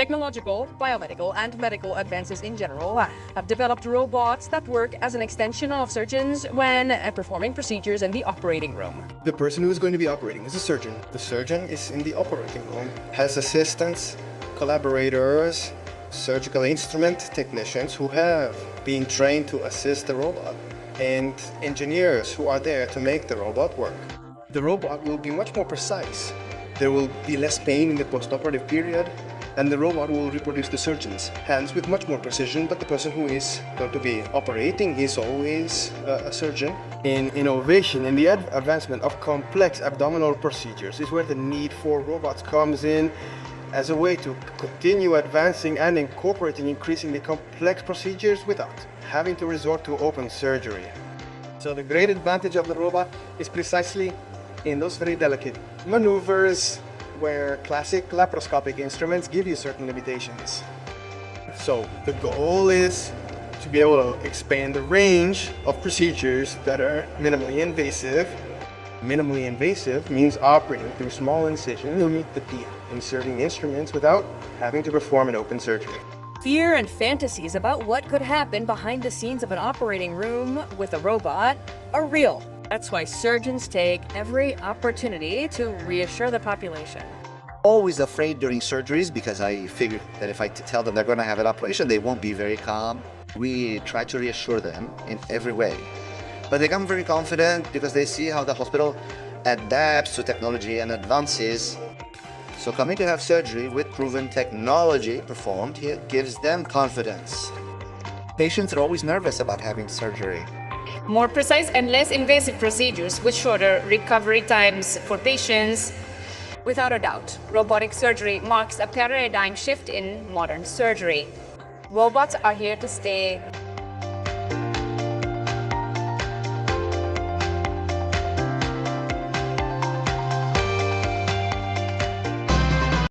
Technological, biomedical, and medical advances in general have developed robots that work as an extension of surgeons when performing procedures in the operating room. The person who is going to be operating is a surgeon. The surgeon is in the operating room, has assistants, collaborators, surgical instrument technicians who have been trained to assist the robot, and engineers who are there to make the robot work. The robot will be much more precise. There will be less pain in the post-operative period, and the robot will reproduce the surgeon's hands with much more precision, but the person who is going to be operating is always a surgeon. In innovation, in the advancement of complex abdominal procedures is where the need for robots comes in as a way to continue advancing and incorporating increasingly complex procedures without having to resort to open surgery. So the great advantage of the robot is precisely in those very delicate maneuvers where classic laparoscopic instruments give you certain limitations. So the goal is to be able to expand the range of procedures that are minimally invasive. Minimally invasive means operating through small incisions via inserting instruments without having to perform an open surgery. Fear and fantasies about what could happen behind the scenes of an operating room with a robot are real. That's why surgeons take every opportunity to reassure the population. Always afraid during surgeries because I figure that if I tell them they're going to have an operation, they won't be very calm. We try to reassure them in every way. But they become very confident because they see how the hospital adapts to technology and advances. So coming to have surgery with proven technology performed here gives them confidence. Patients are always nervous about having surgery. More precise and less invasive procedures with shorter recovery times for patients. Without a doubt, robotic surgery marks a paradigm shift in modern surgery. Robots are here to stay.